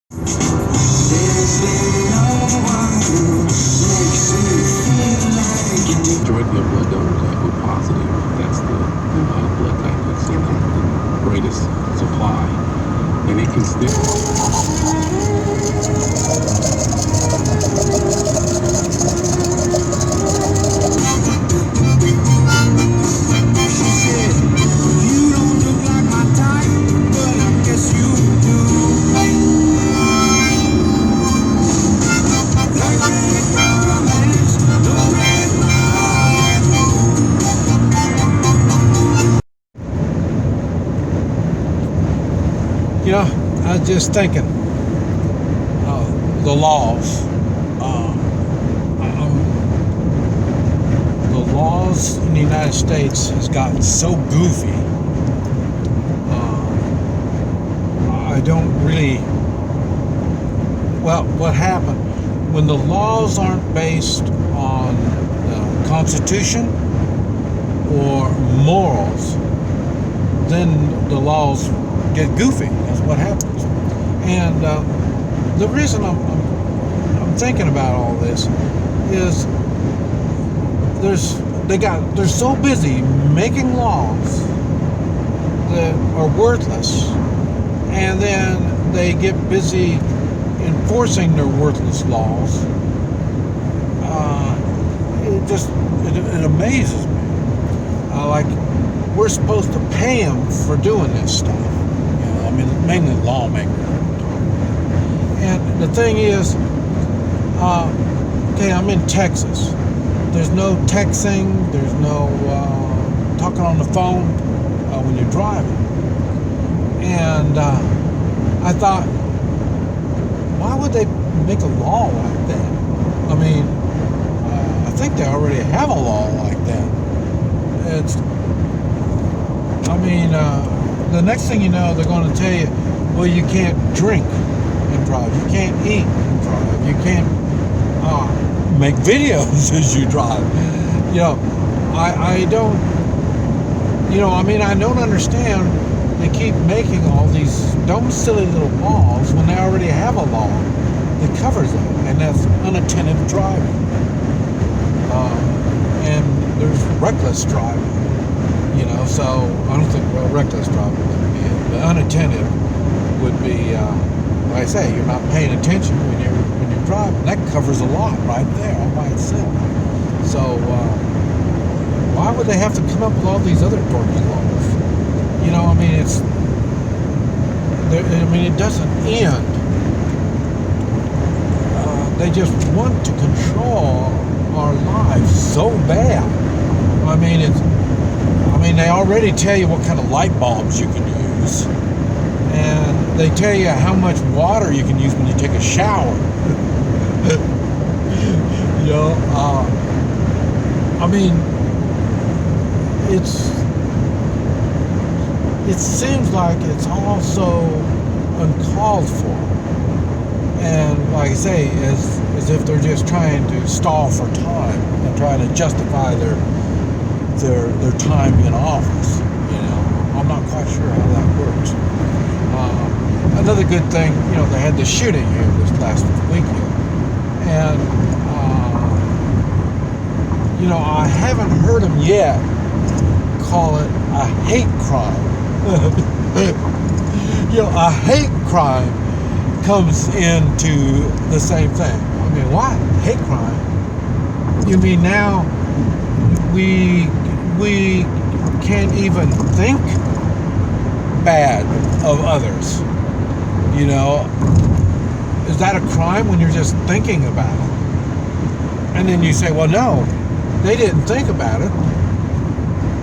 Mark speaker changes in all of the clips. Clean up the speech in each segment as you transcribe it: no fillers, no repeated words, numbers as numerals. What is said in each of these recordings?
Speaker 1: Majority of blood donors are O positive. That's the blood type that's in the greatest supply, and it can
Speaker 2: You know, I was just thinking, the laws. The laws in the United States has gotten so goofy. I don't really. Well, what happened when the laws aren't based on the Constitution or morals? Then the laws get goofy. That's what happens. And the reason I'm thinking about all this is they're so busy making laws that are worthless, and then they get busy enforcing their worthless laws. It amazes me. Like, we're supposed to pay them for doing this stuff. I mean, mainly lawmakers. And the thing is, okay, I'm in Texas. There's no texting. There's no talking on the phone when you're driving. And I thought, why would they make a law like that? I mean, I think they already have a law like that. The next thing you know, they're going to tell you, well, you can't drink and drive. You can't eat and drive. You can't make videos as you drive. I don't, I don't understand. They keep making all these dumb, silly little laws when they already have a law that covers it, and that's unattentive driving. And there's reckless driving. So I don't think reckless driving would be it. But unattentive would be, like I say, you're not paying attention when you're driving. That covers a lot right there all by itself. So why would they have to come up with all these other dorky laws? It doesn't end. They just want to control our lives so bad. They already tell you what kind of light bulbs you can use, and they tell you how much water you can use when you take a shower. It seems like it's all so uncalled for, and like I say, as if they're just trying to stall for time and trying to justify their time in office. I'm not quite sure how that works. Another good thing, they had the shooting here this last weekend, and I haven't heard them yet call it a hate crime. A hate crime comes into the same thing. Why hate crime? You mean now we can't even think bad of others? Is that a crime when you're just thinking about it? And then you say, well, no, they didn't think about it.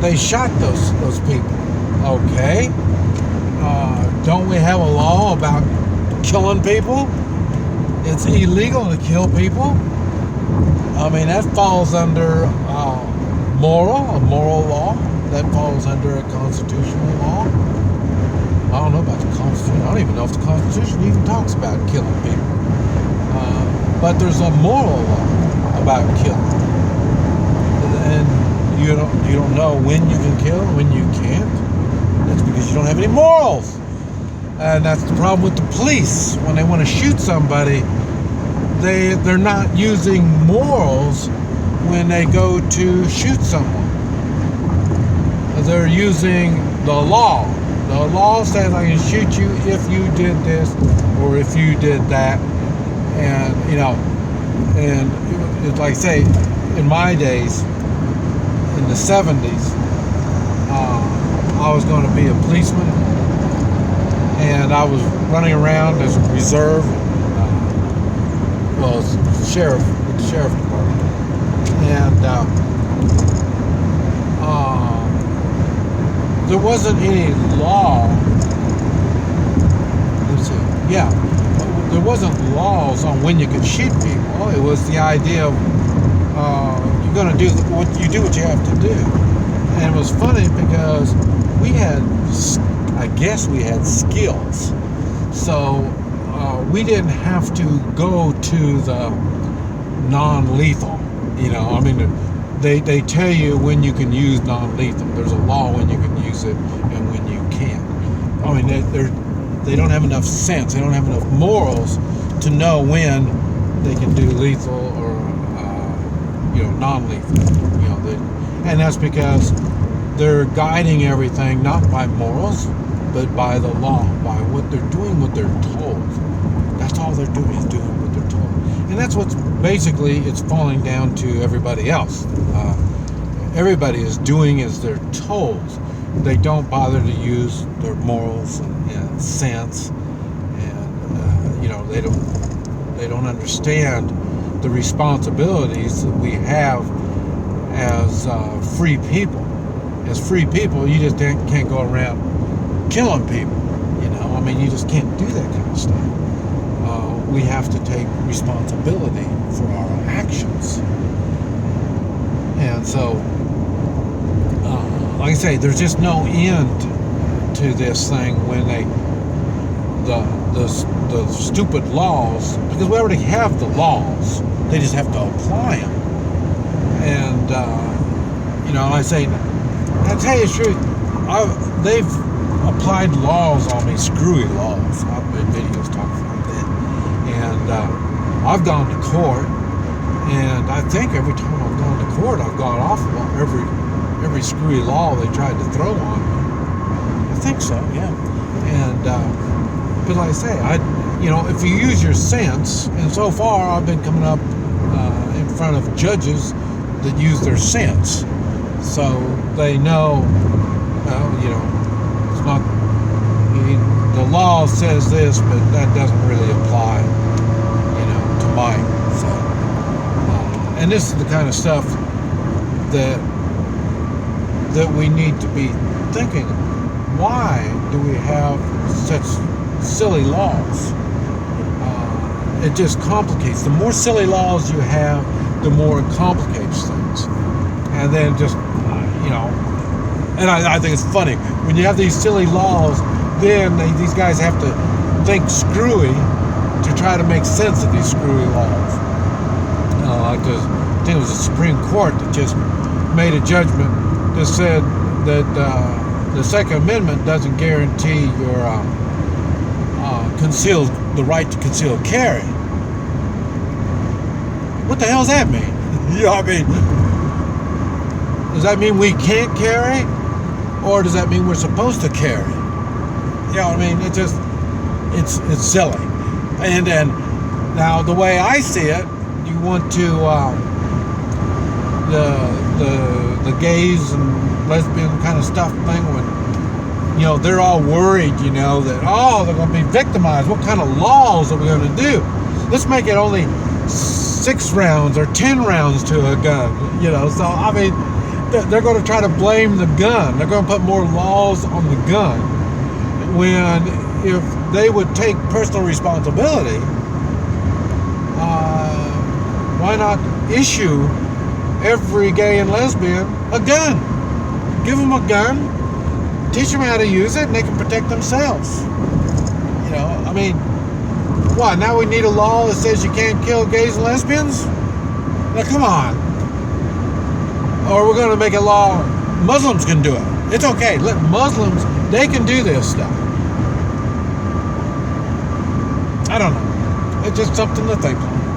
Speaker 2: They shot those people. Okay. Don't we have a law about killing people? It's illegal to kill people. That falls under a moral law. That falls under a constitutional law. I don't know about the Constitution. I don't even know if the Constitution even talks about killing people. But there's a moral law about killing. And you don't know when you can kill and when you can't. That's because you don't have any morals. And that's the problem with the police. When they want to shoot somebody, they're not using morals when they go to shoot someone. They're using the law. The law says I can shoot you if you did this or if you did that. And, and it's like, say, in my days, in the 70s, I was going to be a policeman, and I was running around as a reserve, sheriff with the sheriff department, and there wasn't any law. Let's see. Yeah, there wasn't laws on when you could shoot people. It was the idea of you're going to do what you have to do. And it was funny because we had skills, so we didn't have to go to the non-lethal. They tell you when you can use non-lethal. There's a law when you can use it and when you can't. They don't have enough sense. They don't have enough morals to know when they can do lethal or non-lethal. And that's because they're guiding everything not by morals, but by the law, by what they're doing, what they're told. That's all they're doing is doing what they're told. And that's what's basically it's falling down to everybody else. Everybody is doing as they're told. They don't bother to use their morals and sense, and they don't understand the responsibilities that we have as free people. As free people, you just can't go around killing people. You just can't do that kind of stuff. We have to take responsibility for our actions. And so, like I say, there's just no end to this thing when the stupid laws, because we already have the laws, they just have to apply them. And I say, I tell you the truth, they've applied laws on me, screwy laws. I've made videos talking about that. And I've gone to court, and I think every time I've gone to court, I've gone off of every screwy law they tried to throw on me. I think so, yeah. And but like I say, if you use your sense, and so far I've been coming up in front of judges that use their sense, so they know, it's not. The law says this, but that doesn't really apply, to mine. So, and this is the kind of stuff that we need to be thinking. Why do we have such silly laws? It just complicates. The more silly laws you have, the more it complicates things. And then just, and I think it's funny when you have these silly laws. Then these guys have to think screwy to try to make sense of these screwy laws. Because I think it was the Supreme Court that just made a judgment that said that the Second Amendment doesn't guarantee your the right to concealed carry. What the hell does that mean? Does that mean we can't carry, or does that mean we're supposed to carry? It's silly. And now the way I see it, you want to the gays and lesbian kind of stuff thing when they're all worried that they're going to be victimized. What kind of laws are we going to do? Let's make it only 6 rounds or 10 rounds to a gun. So they're going to try to blame the gun. They're going to put more laws on the gun. When if they would take personal responsibility, why not issue every gay and lesbian a gun? Give them a gun, teach them how to use it, and they can protect themselves. Why? Now we need a law that says you can't kill gays and lesbians? Now come on. Or we're going to make a law Muslims can do it. It's okay. Let Muslims, they can do this stuff. I don't know. It's just something to think on.